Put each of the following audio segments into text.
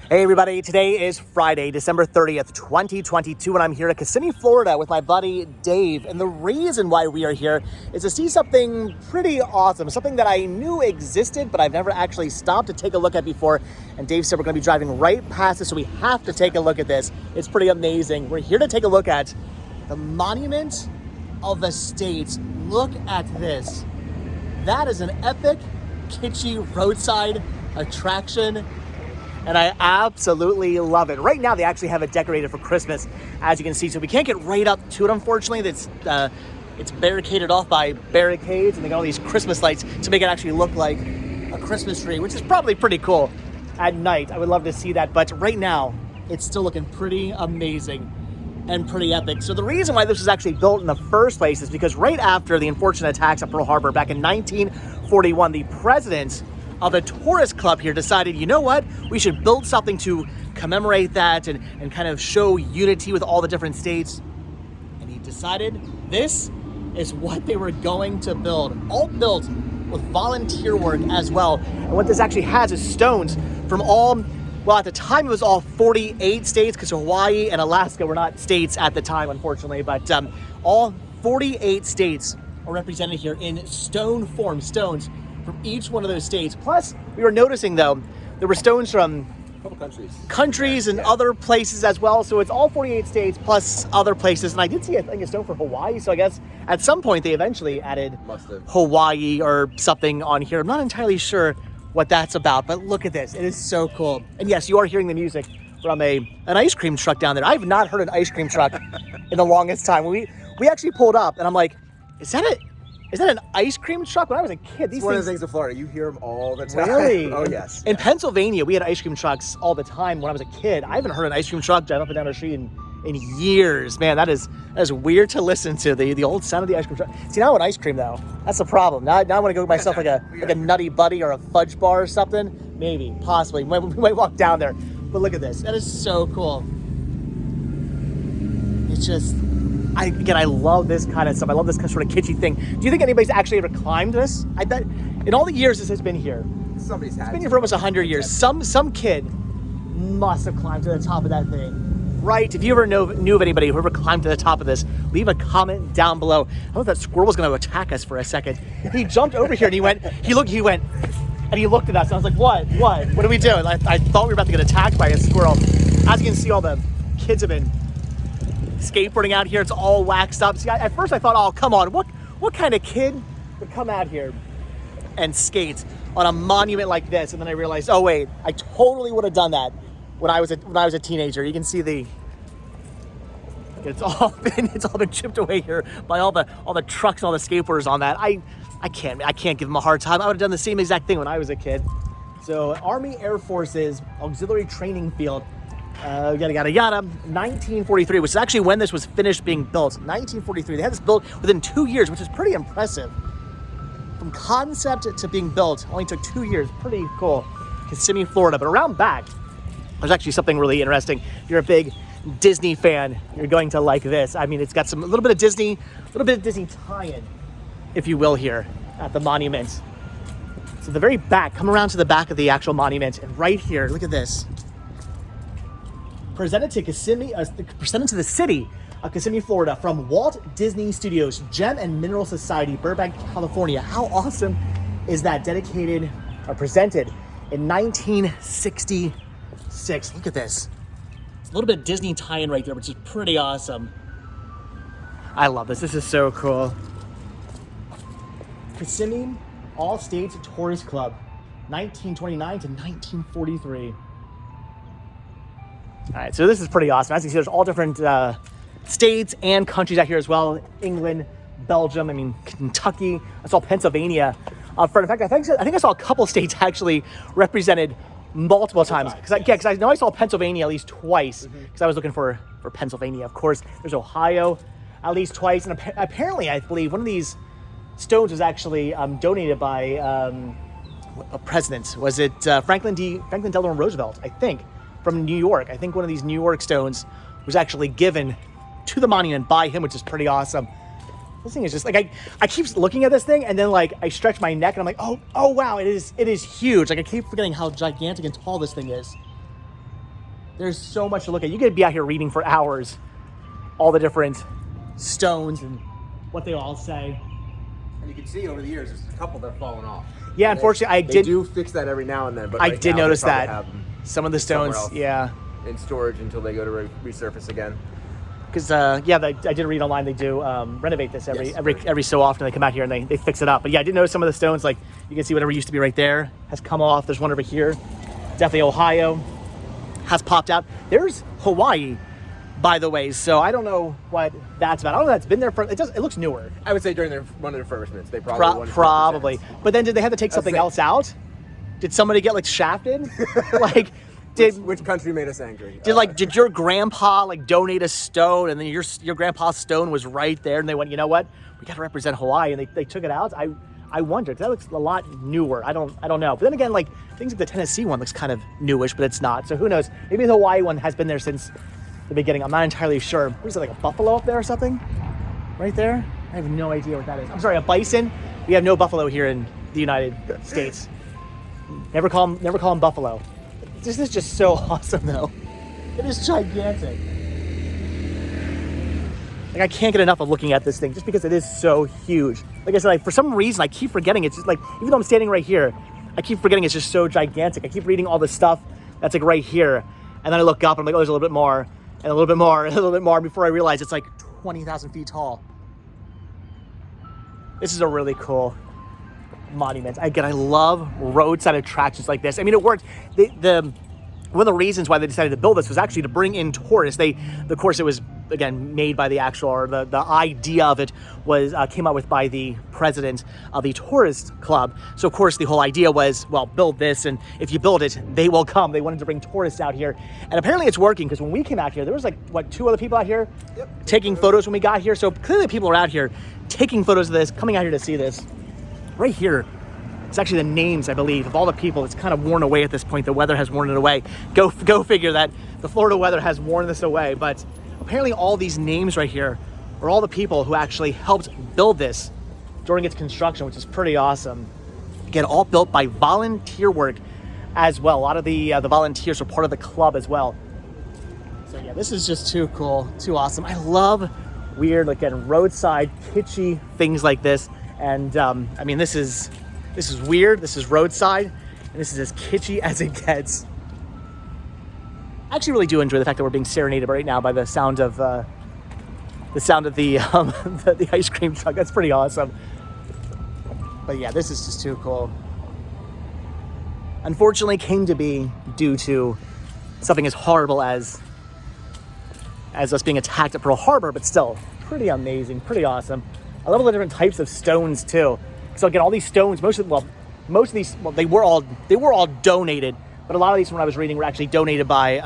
Hey everybody, today is Friday, December 30th, 2022, and I'm here at Kissimmee, Florida with my buddy Dave. And the reason why we are here is to see something pretty awesome, something that I knew existed, but I've never actually stopped to take a look at before. And Dave said we're gonna be driving right past it, so we have to take a look at this. It's pretty amazing. We're here to take a look at the Monument of the States. Look at this. That is an epic, kitschy roadside attraction. And I absolutely love it. Right now, they actually have it decorated for Christmas, as you can see. So we can't get right up to it, unfortunately. It's barricaded off by barricades, and they got all these Christmas lights to make it actually look like a Christmas tree, which is probably pretty cool at night. I would love to see that. But right now, it's still looking pretty amazing and pretty epic. So the reason why this was actually built in the first place is because right after the unfortunate attacks at Pearl Harbor back in 1941, the president of a tourist club here decided, you know what, we should build something to commemorate that and kind of show unity with all the different states. And he decided this is what they were going to build, all built with volunteer work as well. And what this actually has is stones from all, well, at the time it was all 48 states, because Hawaii and Alaska were not states at the time, unfortunately, but all 48 states are represented here in stone form, stones from each one of those states. Plus, we were noticing though, there were stones from a couple countries and other places as well. So it's all 48 states plus other places. And I did see, I think, a stone for Hawaii. So I guess at some point they eventually added Hawaii or something on here. I'm not entirely sure what that's about, but look at this. It is so cool. And yes, you are hearing the music from an ice cream truck down there. I've not heard an ice cream truck in the longest time. We actually pulled up and I'm like, is that an ice cream truck? When I was a kid, it's one of the things in Florida. You hear them all the time. Really? Oh, yes. In Pennsylvania, we had ice cream trucks all the time when I was a kid. I haven't heard an ice cream truck drive up and down the street in years. Man, that is weird to listen to, the old sound of the ice cream truck. See, now I want ice cream, though. That's the problem. Now I want to go get myself like a Nutty Buddy or a fudge bar or something. Maybe, possibly. We might walk down there. But look at this. That is so cool. It's just... I love this kind of stuff. I love this kind of sort of kitschy thing. Do you think anybody's actually ever climbed this? I bet in all the years this has been here, somebody's had. It's been here for almost 100 years. Some kid must have climbed to the top of that thing, right? If you ever knew of anybody who ever climbed to the top of this, leave a comment down below. I thought that squirrel was going to attack us for a second. He jumped over here and he went, and he looked at us. And I was like, what are we doing? I thought we were about to get attacked by a squirrel. As you can see, all the kids have been skateboarding out here. It's all waxed up. See, at first I thought, oh, come on, what kind of kid would come out here and skate on a monument like this? And then I realized, oh wait, I totally would have done that when I was a teenager. You can see it's all been chipped away here by all the trucks and all the skateboarders on that. I can't give them a hard time. I would have done the same exact thing when I was a kid. So Army Air Force's Auxiliary Training Field, yada, yada, yada, 1943, which is actually when this was finished being built. 1943. They had this built within 2 years, which is pretty impressive. From concept to being built, only took 2 years. Pretty cool. Kissimmee, Florida. But around back, there's actually something really interesting. If you're a big Disney fan, you're going to like this. I mean, it's got a little bit of Disney tie-in, if you will, here at the monument. So the very back, come around to the back of the actual monument, and right here, look at this. Presented to the city of Kissimmee, Florida, from Walt Disney Studios, Gem and Mineral Society, Burbank, California. How awesome is that? Dedicated or presented in 1966. Look at this. A little bit of Disney tie-in right there, which is pretty awesome. I love this. This is so cool. Kissimmee All States Tourist Club, 1929 to 1943. All right, so this is pretty awesome. As you see, there's all different states and countries out here as well. England, Belgium, Kentucky. I saw Pennsylvania. In fact, I think I saw a couple states actually represented multiple times. Because I know I saw Pennsylvania at least twice, because I was looking for Pennsylvania. Of course, there's Ohio at least twice. And apparently, I believe one of these stones was actually donated by a president. Was it Franklin Delano Roosevelt, I think, from New York. I think one of these New York stones was actually given to the monument by him, which is pretty awesome. This thing is just like, I keep looking at this thing and then like I stretch my neck and I'm like, oh wow, it is huge. Like I keep forgetting how gigantic and tall this thing is. There's so much to look at. You could be out here reading for hours, all the different stones and what they all say. And you can see over the years, there's a couple that have fallen off. Yeah, unfortunately, They do fix that every now and then, but I right did now, notice they probably that have them some of the stones, somewhere else yeah. in storage until they go to resurface again. Because I did read online they do renovate this every so often. They come out here and they fix it up. But yeah, I did notice some of the stones, like you can see whatever used to be right there has come off. There's one over here. Definitely Ohio has popped out. There's Hawaii, by the way. So I don't know what that's about. I don't know if that's been there for. It looks newer. I would say during one of the refurbishments, they probably probably. But then did they have to take something else out? Did somebody get like shafted? Like. Which country made us angry? Did your grandpa like donate a stone, and then your grandpa's stone was right there, and they went, you know what, we got to represent Hawaii, and they took it out? I wonder, 'cause that looks a lot newer. I don't know. But then again, like things like the Tennessee one looks kind of newish, but it's not. So who knows? Maybe the Hawaii one has been there since the beginning. I'm not entirely sure. What is it, like a buffalo up there or something? Right there? I have no idea what that is. I'm sorry, a bison. We have no buffalo here in the United States. Never call them buffalo. This is just so awesome, though. It is gigantic. Like, I can't get enough of looking at this thing just because it is so huge. Like I said, like, for some reason, I keep forgetting. It's just like, even though I'm standing right here, I keep forgetting it's just so gigantic. I keep reading all this stuff that's like right here. And then I look up and I'm like, oh, there's a little bit more, and a little bit more, and a little bit more before I realize it's like 20,000 feet tall. This is a really cool monument. Again, I love roadside attractions like this. I mean, it worked. One of the reasons why they decided to build this was actually to bring in tourists. Of course, it was again made by the idea of it was came out with by the president of the tourist club. So of course the whole idea was, well, build this, and if you build it, they will come. They wanted to bring tourists out here, and apparently it's working, because when we came out here, there was like two other people out here taking photos when we got here. So clearly people are out here taking photos of this, coming out here to see this. Right here, it's actually the names, I believe, of all the people. It's kind of worn away at this point. The weather has worn it away. Go figure that the Florida weather has worn this away. But apparently all these names right here are all the people who actually helped build this during its construction, which is pretty awesome. Again, all built by volunteer work as well. A lot of the volunteers are part of the club as well. So yeah, this is just too cool, too awesome. I love weird, again, roadside, kitschy things like this. And I mean, this is weird. This is roadside, and this is as kitschy as it gets. I actually really do enjoy the fact that we're being serenaded right now by the sound of the the ice cream truck. That's pretty awesome. But yeah, this is just too cool. Unfortunately, came to be due to something as horrible as us being attacked at Pearl Harbor, but still pretty amazing, pretty awesome. I love all the different types of stones too. So again, all these stones, most of these, they were all donated, but a lot of these, when I was reading, were actually donated by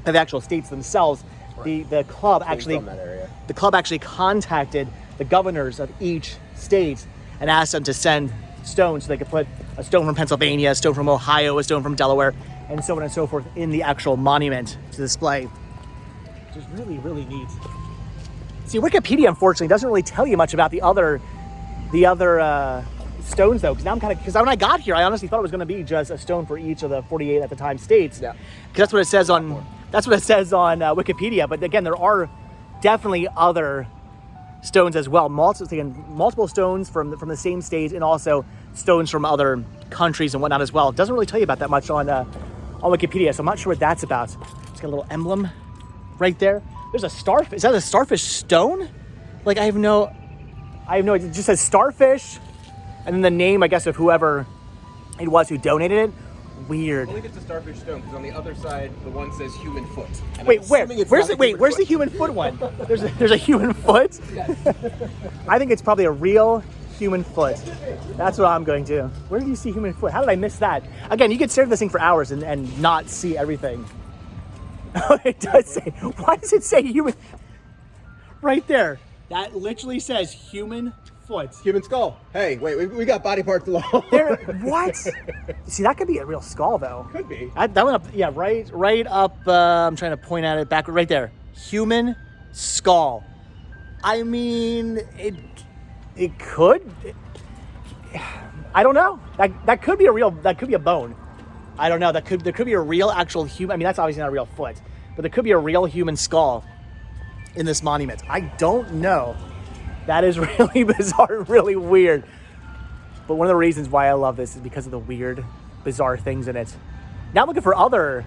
the actual states themselves. Right. The club actually contacted the governors of each state and asked them to send stones, so they could put a stone from Pennsylvania, a stone from Ohio, a stone from Delaware, and so on and so forth in the actual monument to display, which is really, really neat. See, Wikipedia, unfortunately, doesn't really tell you much about the other stones, though. Because when I got here, I honestly thought it was going to be just a stone for each of the 48 at the time states. Yeah. Because that's what it says on Wikipedia. But again, there are definitely other stones as well. Multiple stones from the same state, and also stones from other countries and whatnot as well. It doesn't really tell you about that much on Wikipedia, so I'm not sure what that's about. It's got a little emblem right there. There's a starfish. Is that a starfish stone? Like, I have no idea. It just says starfish, and then the name, I guess, of whoever it was who donated it. Weird. I believe it's a starfish stone, because on the other side, the one says human foot. And wait, where's the human foot one? There's a human foot? Yes. I think it's probably a real human foot. That's what I'm going to. Where do you see human foot? How did I miss that? Again, you could stare at this thing for hours and not see everything. It does say, why does it say human? Right there. That literally says human foot. Human skull. Hey, wait, we got body parts alone. What? See, that could be a real skull, though. Could be. That went up, yeah, right up, I'm trying to point at it backward, right there. Human skull. I mean, it could. I don't know. That could be a bone. I don't know. There could be a real actual human. I mean, that's obviously not a real foot, but there could be a real human skull in this monument. I don't know. That is really bizarre, really weird. But one of the reasons why I love this is because of the weird, bizarre things in it. Now I'm looking for other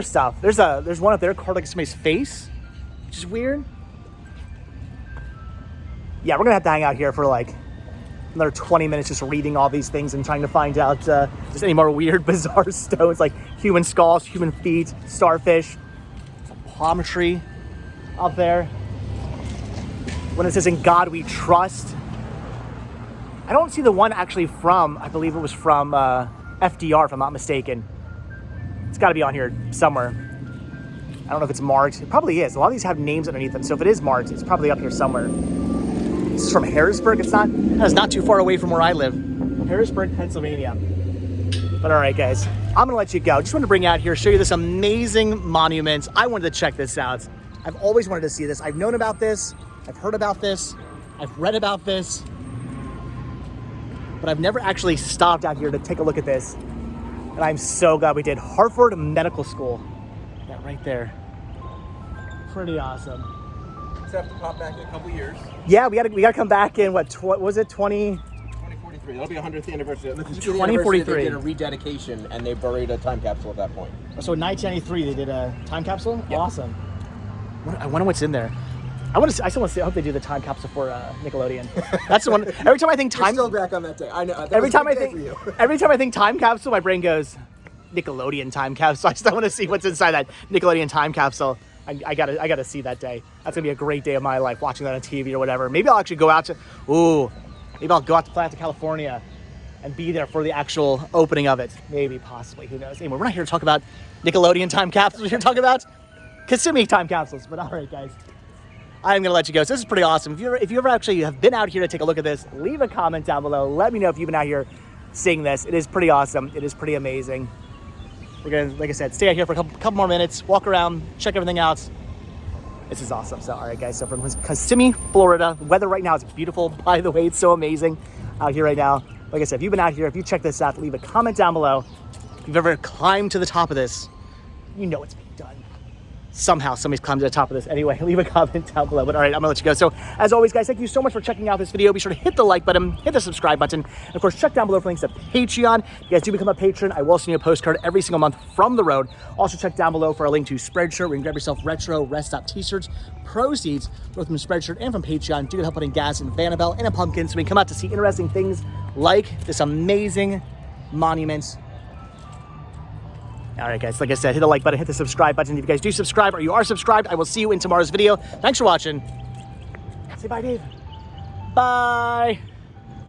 stuff. There's one up there carved like somebody's face, which is weird. Yeah, we're gonna have to hang out here for like another 20 minutes just reading all these things and trying to find out just any more weird, bizarre stones like human skulls, human feet, starfish. There's a palm tree up there. When it says "In God We Trust," I don't see the one actually from, I believe it was from FDR, if I'm not mistaken. It's got to be on here somewhere. I don't know if it's marked. It probably is. A lot of these have names underneath them, so if it is marked, it's probably up here somewhere. This is from Harrisburg. It's not too far away from where I live. Harrisburg, Pennsylvania. But all right, guys, I'm gonna let you go. Just wanted to bring you out here, show you this amazing monument. I wanted to check this out. I've always wanted to see this. I've known about this. I've heard about this. I've read about this. But I've never actually stopped out here to take a look at this. And I'm so glad we did. Hartford Medical School. That right there. Pretty awesome. So have to pop back in a couple years. Yeah, we gotta come back in what was it, 2043. That'll be 100th anniversary. 2043. They did a rededication and they buried a time capsule at that point. So in 1993 they did a time capsule? Yep. Awesome. I wonder what's in there. I still want to see. I hope they do the time capsule for Nickelodeon. That's the one. Every time I think time. We're still back on that day. I know. Every time I think time capsule, my brain goes Nickelodeon time capsule. I still want to see what's inside that Nickelodeon time capsule. I gotta see that day. That's gonna be a great day of my life, watching that on TV or whatever. Maybe I'll actually go out to California and be there for the actual opening of it. Maybe, possibly, who knows? Anyway, we're not here to talk about Nickelodeon time capsules. We're here to talk about Kissimmee time capsules. But all right, guys, I'm gonna let you go. So this is pretty awesome. If you ever actually have been out here to take a look at this, leave a comment down below. Let me know if you've been out here seeing this. It is pretty awesome. It is pretty amazing. We're gonna, like I said, stay out here for a couple more minutes, walk around, check everything out. This is awesome. So, all right, guys. So from Kissimmee, Florida, the weather right now is beautiful. By the way, it's so amazing out here right now. Like I said, if you've been out here, if you check this out, leave a comment down below. If you've ever climbed to the top of this, you know it's being done. Somehow somebody's climbed to the top of this. Anyway, leave a comment down below. But all right, I'm gonna let you go. So as always, guys, thank you so much for checking out this video. Be sure to hit the like button, hit the subscribe button, and of course, check down below for links to Patreon. If you guys do become a patron, I will send you a postcard every single month from the road. Also check down below for a link to Spreadshirt, where you can grab yourself retro rest stop t-shirts. Proceeds, both from Spreadshirt and from Patreon, do help putting gas in Vanabelle and a pumpkin, so we can come out to see interesting things like this amazing monument. All right, guys, like I said, hit the like button, hit the subscribe button. If you guys do subscribe or you are subscribed, I will see you in tomorrow's video. Thanks for watching. Say bye, Dave. Bye.